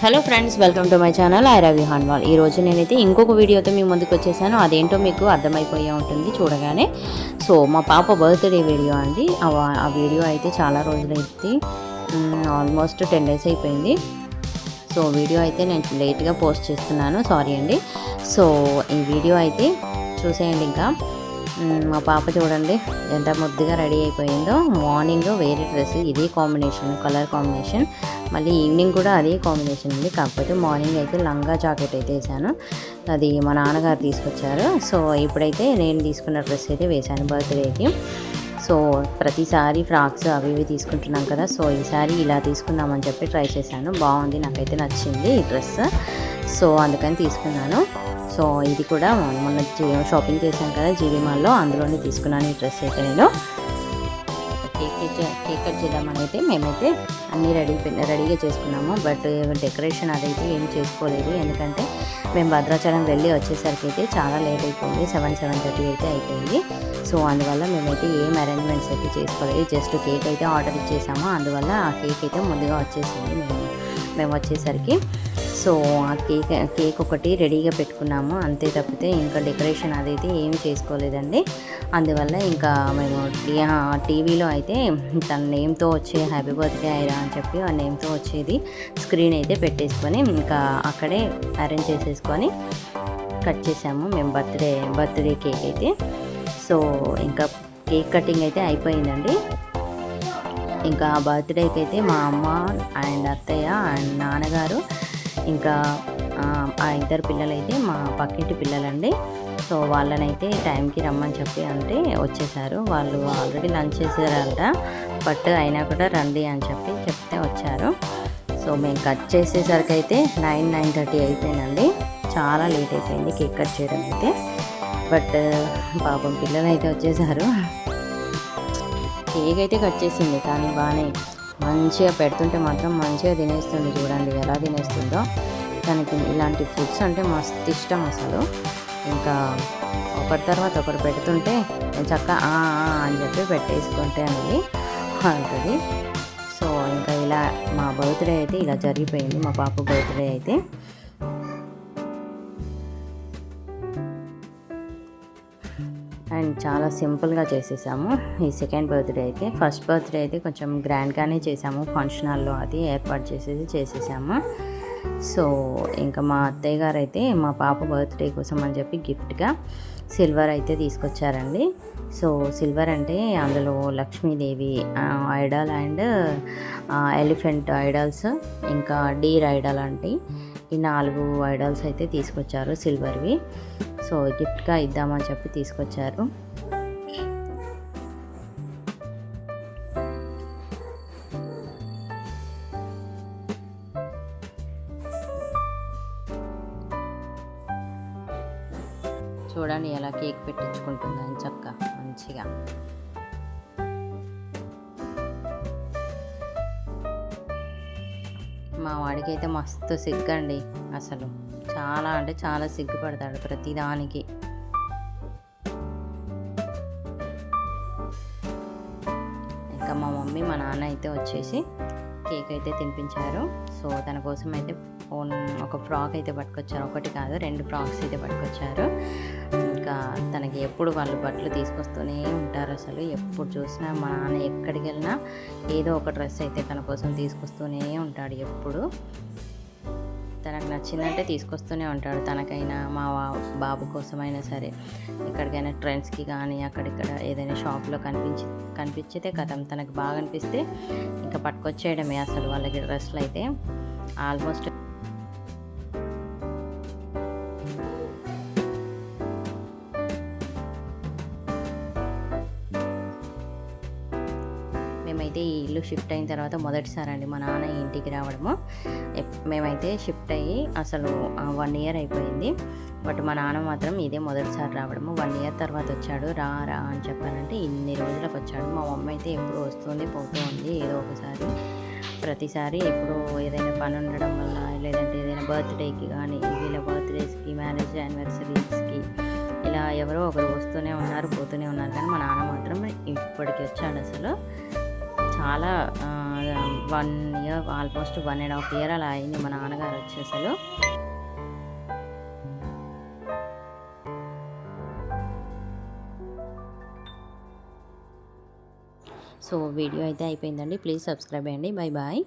Hello friends, welcome to my channel I Ravi Hanwal. ఈరోజు నేనైతే ఇంకొక వీడియోతో మీ ముందుకు వచ్చేసాను. అదేంటో మీకు అర్థమైపోయే ఉంటుంది చూడగానే. సో మా పాప బర్త్డే వీడియో అండి. ఆ వీడియో అయితే చాలా రోజులైతే ఆల్మోస్ట్ 10 days అయిపోయింది. సో వీడియో అయితే నేను లేట్గా పోస్ట్ చేస్తున్నాను, సారీ అండి. సో ఈ వీడియో అయితే చూసేయండి. ఇంకా మా పాప చూడండి ఎంత ముద్దుగా రెడీ అయిపోయిందో. మార్నింగ్ వేరే డ్రెస్, ఇదే కాంబినేషన్, కలర్ కాంబినేషన్. మళ్ళీ ఈవినింగ్ కూడా అదే కాంబినేషన్ ఉంది. కాకపోతే మార్నింగ్ అయితే లంగా జాకెట్ అయితే వేసాను. అది మా నాన్నగారు తీసుకొచ్చారు. సో ఇప్పుడైతే నేను తీసుకున్న డ్రెస్ అయితే వేశాను బర్త్డేకి. సో ప్రతిసారి ఫ్రాక్స్ అవి ఇవి తీసుకుంటున్నాం కదా. సో ఈసారి ఇలా తీసుకుందామని చెప్పి ట్రై చేశాను. బాగుంది, నాకైతే నచ్చింది ఈ డ్రెస్. సో అందుకని తీసుకున్నాను. సో ఇది కూడా మొన్న షాపింగ్ చేశాను కదా జీవీ మాల్లో, అందులోనే తీసుకున్నాను ఈ డ్రెస్ అయితే. నేను కేక్ కట్ చేద్దామని అయితే మేమైతే అన్నీ రెడీగా చేసుకున్నాము. బట్ డెకరేషన్ అదైతే ఏం చేసుకోలేదు, ఎందుకంటే మేము భద్రాచలం వెళ్ళి వచ్చేసరికి అయితే చాలా లేట్ అయిపోయింది. 7:30 అయితే అయిపోయింది. సో అందువల్ల మేమైతే ఏం అరేంజ్మెంట్స్ అయితే చేసుకోలేదు. జస్ట్ కేక్ అయితే ఆర్డర్ ఇచ్చేసాము. అందువల్ల ఆ కేక్ అయితే ముందుగా వచ్చేసింది మేము వచ్చేసరికి. సో ఆ కేక్ ఒకటి రెడీగా పెట్టుకున్నాము, అంతే తప్పితే ఇంకా డెకరేషన్ అదైతే ఏం చేసుకోలేదండి. అందువల్ల ఇంకా మేము టీవీలో అయితే తన నేమ్తో వచ్చే హ్యాపీ బర్త్డే ఐరా అని చెప్పి ఆ నేమ్తో వచ్చేది స్క్రీన్ అయితే పెట్టేసుకొని ఇంకా అక్కడే అరేంజ్ చేసేసుకొని కట్ చేసాము మేము బర్త్డే కేక్ అయితే. సో ఇంకా కేక్ కటింగ్ అయితే అయిపోయిందండి. ఇంకా బర్త్డేకి అయితే మా అమ్మ అండ్ అత్తయ్య అండ్ నాన్నగారు ఇంకా ఆ ఇద్దరు పిల్లలైతే మా పక్కింటి పిల్లలండి. సో వాళ్ళనైతే టైంకి రమ్మని చెప్పి అంటే వచ్చేసారు. వాళ్ళు ఆల్రెడీ లంచ్ చేసారంట, బట్ అయినా కూడా రండి అని చెప్తే వచ్చారు. సో మేము కట్ చేసేసరికి అయితే 9:30 అయిపోయిందండి. చాలా లేట్ అయిపోయింది కేక్ కట్ చేయడం అయితే. బట్ పాపం పిల్లలు అయితే వచ్చేసారు. కేక్ అయితే కట్ చేసింది, కానీ బాగానే మంచిగా పెడుతుంటే మాత్రం మంచిగా తినేస్తుంది. చూడండి ఎలా తినేస్తుందో. తనకి ఇలాంటి ఫుడ్స్ అంటే మస్తు ఇష్టం అసలు. ఇంకా ఒకటి తర్వాత ఒకటి పెడుతుంటే చక్కగా అని చెప్పి పెట్టేసుకుంటే అనేది అంటుంది. సో ఇంకా ఇలా మా బర్త్డే అయితే ఇలా జరిగిపోయింది, మా పాప బర్త్డే అయితే. అండ్ చాలా సింపుల్గా చేసేసాము ఈ సెకండ్ బర్త్డే అయితే. ఫస్ట్ బర్త్డే అయితే కొంచెం గ్రాండ్గానే చేసాము, ఫంక్షన్ హాల్లో అది ఏర్పాటు చేసేసాము. సో ఇంకా మా అత్తయ్య గారు అయితే మా పాప బర్త్డే కోసం అని చెప్పి గిఫ్ట్గా సిల్వర్ అయితే తీసుకొచ్చారండి. సో సిల్వర్ అంటే అందులో Lakshmidevi Idol and elephant idols, ఇంకా డీర్ ఐడల్ అంటే ఈ 4 ఐడల్స్ అయితే తీసుకొచ్చారు సిల్వర్వి. సో గిఫ్ట్గా ఇద్దామని చెప్పి తీసుకొచ్చారు. చూడండి ఎలా కేక్ పెట్టించుకుంటుందని చక్కగా మంచిగా. మా వాడికి అయితే మస్తు సిగ్గండి అసలు, చాలా అంటే చాలా సిగ్గుపడతాడు ప్రతిదానికి. ఇంకా మా మమ్మీ మా నాన్న అయితే వచ్చేసి కేక్ అయితే తినిపించారు. సో తన కోసం అయితే ఒక ఫ్రాక్ అయితే పట్టుకొచ్చారు. ఒకటి కాదు 2 ఫ్రాక్స్ అయితే పట్టుకొచ్చారు. ఇంకా తనకి ఎప్పుడు వాళ్ళు బట్టలు తీసుకొస్తూనే ఉంటారు. అసలు ఎప్పుడు చూసినా మా నాన్న ఎక్కడికి వెళ్ళినా ఏదో ఒక డ్రెస్ అయితే తన కోసం తీసుకొస్తూనే ఉంటాడు. ఎప్పుడు తనకు నచ్చిందంటే తీసుకొస్తూనే ఉంటాడు. తనకైనా మా బాబు కోసమైనా సరే, ఎక్కడికైనా ట్రెండ్స్కి కానీ అక్కడిక్కడ ఏదైనా షాప్లో కనిపించితే కథం, తనకు బాగా అనిపిస్తే ఇంకా పట్టుకొచ్చేయడమే అసలు వాళ్ళకి డ్రెస్సులు అయితే. ఆల్మోస్ట్ మేమైతే ఈ ఇల్లు షిఫ్ట్ అయిన తర్వాత మొదటిసారి అండి మా నాన్న ఇంటికి రావడము. మేమైతే షిఫ్ట్ అయ్యి అసలు 1 year అయిపోయింది. బట్ మా నాన్న మాత్రం ఇదే మొదటిసారి రావడము. 1 year తర్వాత వచ్చాడు. రా అని చెప్పానంటే ఇన్ని రోజులకు వచ్చాడు. మా మమ్మీ అయితే ఎప్పుడు వస్తుంది పోతూ ఉంది ఏదో ఒకసారి. ప్రతిసారి ఎప్పుడు ఏదైనా పని ఉండడం వల్ల, లేదంటే ఏదైనా బర్త్డేకి కానీ, వీళ్ళ బర్త్డేస్కి, మ్యారేజ్ యానివర్సరీస్కి ఇలా ఎవరో ఒకరు వస్తూనే ఉన్నారు పోతూనే ఉన్నారు. కానీ మా నాన్న మాత్రం ఇప్పటికి వచ్చాడు. అసలు చాలా 1 ఇయర్ ఆల్మోస్ట్ 1.5 ఇయర్ అలా అయింది మా నాన్నగారు వచ్చి అసలు. సో వీడియో అయితే అయిపోయిందండి. ప్లీజ్ సబ్స్క్రైబ్ అయ్యండి. Bye bye.